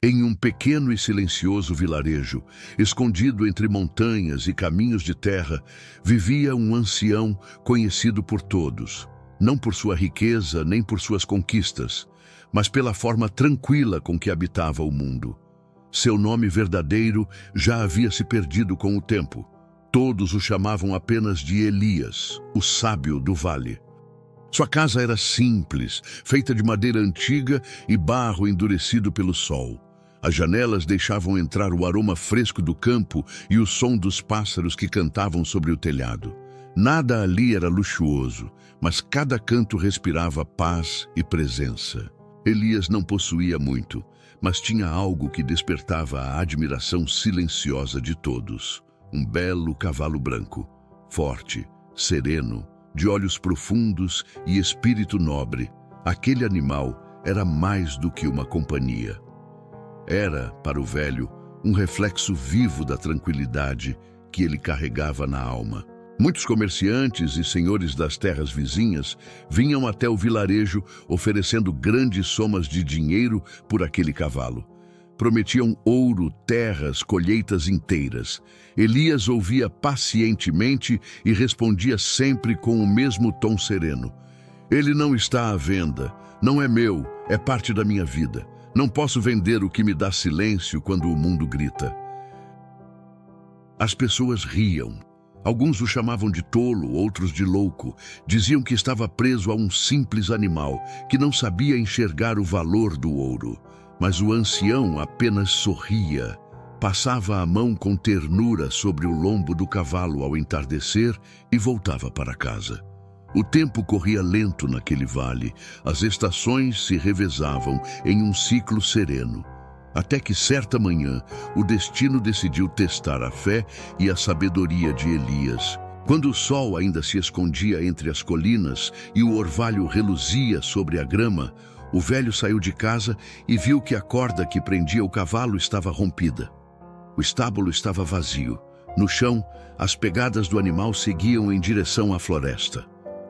Em um pequeno e silencioso vilarejo, escondido entre montanhas e caminhos de terra, vivia um ancião conhecido por todos, não por sua riqueza nem por suas conquistas, mas pela forma tranquila com que habitava o mundo. Seu nome verdadeiro já havia se perdido com o tempo. Todos o chamavam apenas de Elias, o sábio do vale. Sua casa era simples, feita de madeira antiga e barro endurecido pelo sol. As janelas deixavam entrar o aroma fresco do campo e o som dos pássaros que cantavam sobre o telhado. Nada ali era luxuoso, mas cada canto respirava paz e presença. Elias não possuía muito, mas tinha algo que despertava a admiração silenciosa de todos. Um belo cavalo branco, forte, sereno, de olhos profundos e espírito nobre. Aquele animal era mais do que uma companhia. Era, para o velho, um reflexo vivo da tranquilidade que ele carregava na alma. Muitos comerciantes e senhores das terras vizinhas vinham até o vilarejo oferecendo grandes somas de dinheiro por aquele cavalo. Prometiam ouro, terras, colheitas inteiras. Elias ouvia pacientemente e respondia sempre com o mesmo tom sereno. Ele não está à venda, não é meu, é parte da minha vida. Não posso vender o que me dá silêncio quando o mundo grita. As pessoas riam. Alguns o chamavam de tolo, outros de louco. Diziam que estava preso a um simples animal, que não sabia enxergar o valor do ouro. Mas o ancião apenas sorria. Passava a mão com ternura sobre o lombo do cavalo ao entardecer e voltava para casa. O tempo corria lento naquele vale, as estações se revezavam em um ciclo sereno. Até que certa manhã, o destino decidiu testar a fé e a sabedoria de Elias. Quando o sol ainda se escondia entre as colinas e o orvalho reluzia sobre a grama, o velho saiu de casa e viu que a corda que prendia o cavalo estava rompida. O estábulo estava vazio. No chão, as pegadas do animal seguiam em direção à floresta.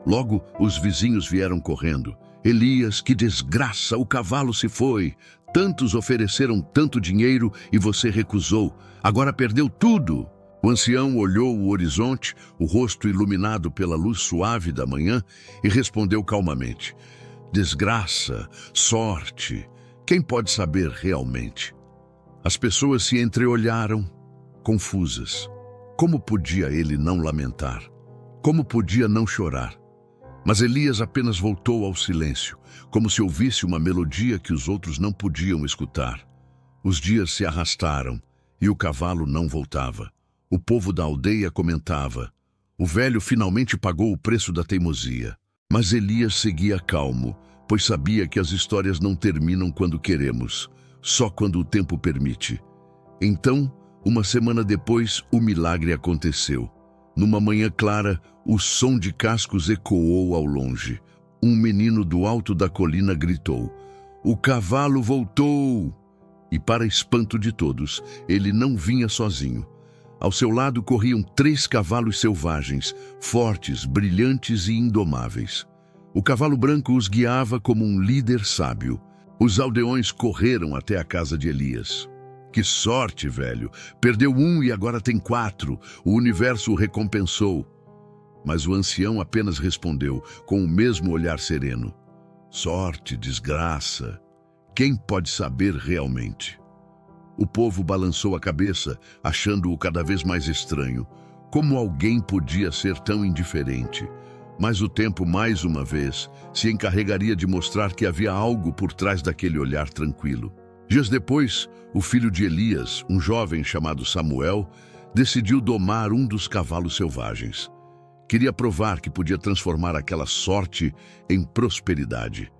Logo, os vizinhos vieram correndo. Elias, que desgraça, o cavalo se foi. Tantos ofereceram tanto dinheiro e você recusou. Agora perdeu tudo. O ancião olhou o horizonte, o rosto iluminado pela luz suave da manhã, e respondeu calmamente: desgraça, sorte, quem pode saber realmente? As pessoas se entreolharam, confusas. Como podia ele não lamentar? Como podia não chorar? Mas Elias apenas voltou ao silêncio, como se ouvisse uma melodia que os outros não podiam escutar. Os dias se arrastaram e o cavalo não voltava. O povo da aldeia comentava: o velho finalmente pagou o preço da teimosia. Mas Elias seguia calmo, pois sabia que as histórias não terminam quando queremos, só quando o tempo permite. Então, uma semana depois, o milagre aconteceu. Numa manhã clara, o som de cascos ecoou ao longe. Um menino do alto da colina gritou: o cavalo voltou! E para espanto de todos, ele não vinha sozinho. Ao seu lado corriam 3 cavalos selvagens, fortes, brilhantes e indomáveis. O cavalo branco os guiava como um líder sábio. Os aldeões correram até a casa de Elias. Que sorte, velho! Perdeu 1 e agora tem 4. O universo o recompensou. Mas o ancião apenas respondeu, com o mesmo olhar sereno: sorte, desgraça. Quem pode saber realmente? O povo balançou a cabeça, achando-o cada vez mais estranho. Como alguém podia ser tão indiferente? Mas o tempo, mais uma vez, se encarregaria de mostrar que havia algo por trás daquele olhar tranquilo. Dias depois, o filho de Elias, um jovem chamado Samuel, decidiu domar um dos cavalos selvagens. Queria provar que podia transformar aquela sorte em prosperidade.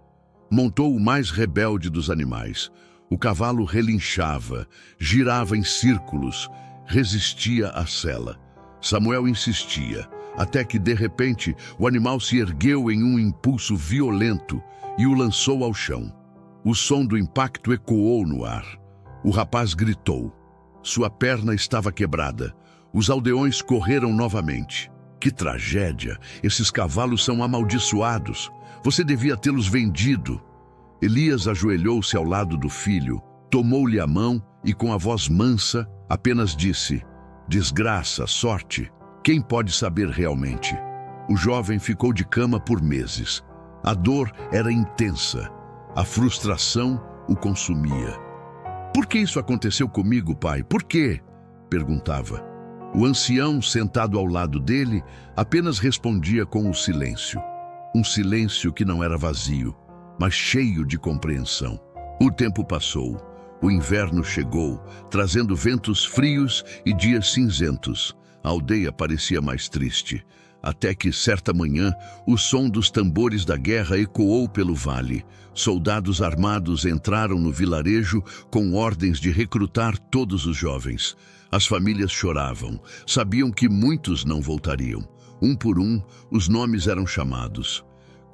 Montou o mais rebelde dos animais. O cavalo relinchava, girava em círculos, resistia à sela. Samuel insistia, até que, de repente, o animal se ergueu em um impulso violento e o lançou ao chão. O som do impacto ecoou no ar. O rapaz gritou. Sua perna estava quebrada. Os aldeões correram novamente. Que tragédia! Esses cavalos são amaldiçoados. Você devia tê-los vendido. Elias ajoelhou-se ao lado do filho. tomou-lhe a mão e, com a voz mansa, apenas disse: desgraça, sorte, quem pode saber realmente? O jovem ficou de cama por meses. A dor era intensa. A frustração o consumia. Por que isso aconteceu comigo, pai? Por quê? Perguntava. O ancião, sentado ao lado dele, apenas respondia com o silêncio. Um silêncio que não era vazio, mas cheio de compreensão. O tempo passou. O inverno chegou, trazendo ventos frios e dias cinzentos. A aldeia parecia mais triste, até que, certa manhã, o som dos tambores da guerra ecoou pelo vale. Soldados armados entraram no vilarejo com ordens de recrutar todos os jovens. As famílias choravam, sabiam que muitos não voltariam. Um por um, os nomes eram chamados.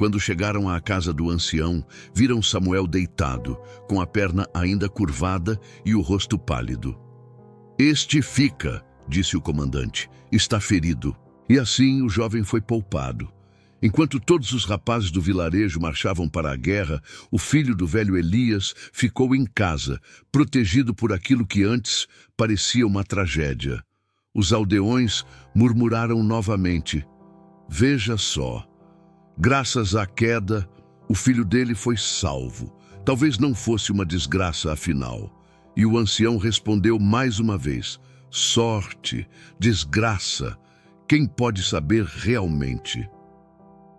Quando chegaram à casa do ancião, viram Samuel deitado, com a perna ainda curvada e o rosto pálido. Este fica, disse o comandante, está ferido. E assim o jovem foi poupado. Enquanto todos os rapazes do vilarejo marchavam para a guerra, o filho do velho Elias ficou em casa, protegido por aquilo que antes parecia uma tragédia. Os aldeões murmuraram novamente: veja só, graças à queda, o filho dele foi salvo. Talvez não fosse uma desgraça afinal. E o ancião respondeu mais uma vez: sorte, desgraça, quem pode saber realmente?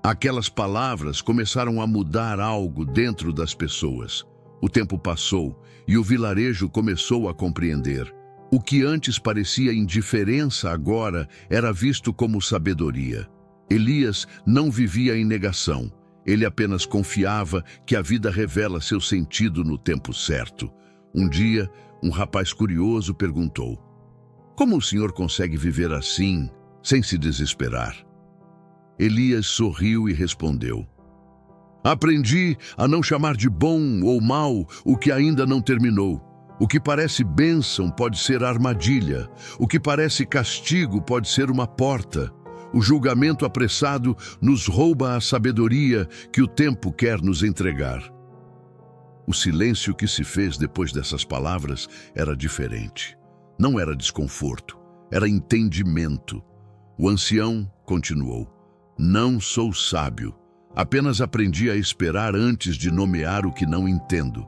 Aquelas palavras começaram a mudar algo dentro das pessoas. O tempo passou e o vilarejo começou a compreender. O que antes parecia indiferença agora era visto como sabedoria. Elias não vivia em negação. Ele apenas confiava que a vida revela seu sentido no tempo certo. Um dia, um rapaz curioso perguntou: como o senhor consegue viver assim, sem se desesperar? Elias sorriu e respondeu: aprendi a não chamar de bom ou mal o que ainda não terminou. O que parece bênção pode ser armadilha. O que parece castigo pode ser uma porta. O julgamento apressado nos rouba a sabedoria que o tempo quer nos entregar. O silêncio que se fez depois dessas palavras era diferente. Não era desconforto, era entendimento. O ancião continuou: não sou sábio, apenas aprendi a esperar antes de nomear o que não entendo.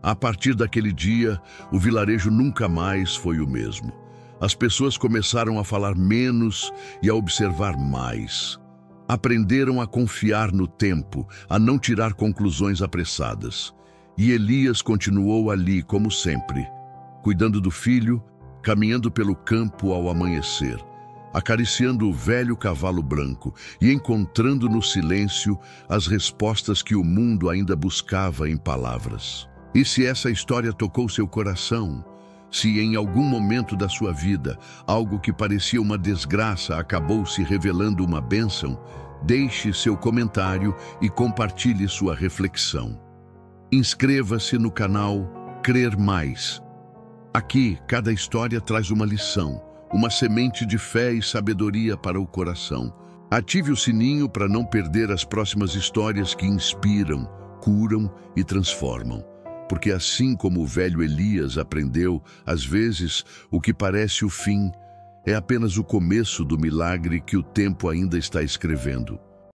A partir daquele dia, o vilarejo nunca mais foi o mesmo. As pessoas começaram a falar menos e a observar mais. Aprenderam a confiar no tempo, a não tirar conclusões apressadas. E Elias continuou ali, como sempre, cuidando do filho, caminhando pelo campo ao amanhecer, acariciando o velho cavalo branco e encontrando no silêncio as respostas que o mundo ainda buscava em palavras. E se essa história tocou seu coração, se em algum momento da sua vida algo que parecia uma desgraça acabou se revelando uma bênção, deixe seu comentário e compartilhe sua reflexão. Inscreva-se no canal Crer Mais. Aqui, cada história traz uma lição, uma semente de fé e sabedoria para o coração. Ative o sininho para não perder as próximas histórias que inspiram, curam e transformam. Porque assim como o velho Elias aprendeu, às vezes, o que parece o fim é apenas o começo do milagre que o tempo ainda está escrevendo.